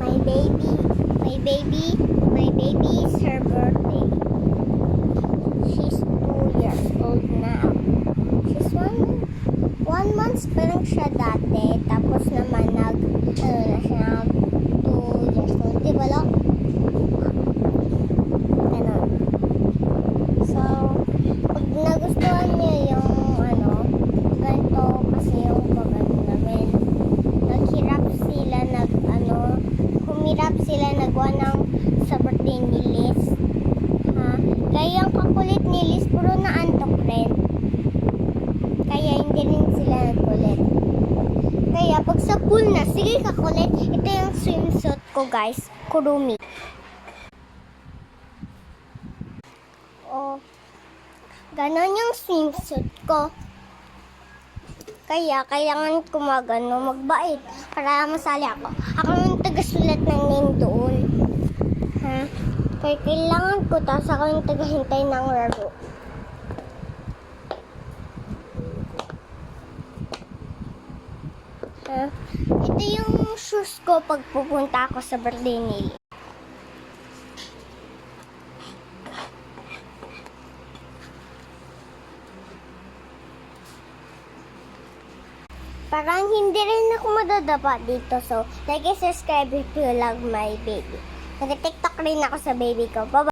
My baby, my baby is her birthday. She's 2 years old now. She's one month pa lang siya dati. Tapos naman na siya, 2 years old. Di ba, Lo? Ganun. So, pag nagustuhan niya yung ganito kasi yung pagano namin. Humirap sila nagwa ng sa birthday ni Liz. Ha? Kaya ang kakulit ni Liz, puro na antok rin. Kaya hindi rin sila nagkulit. Kaya pag sa pool na, sige kakulit. Ito yung swimsuit ko, guys. Kurumi. Oh, ganon yung swimsuit ko. Kaya, kailangan ko magbait para masali ako. Ako yung taga-sulat ng name doon. Ha? Kaya kailangan ko, tapos ako yung taga-hintay ng laro. Ha? Ito yung shoes ko pag pupunta ako sa birthday nila. Parang hindi rin ako madadapa dito. So, like and subscribe if you love my baby. Nag-TikTok rin ako sa baby ko. Bye-bye!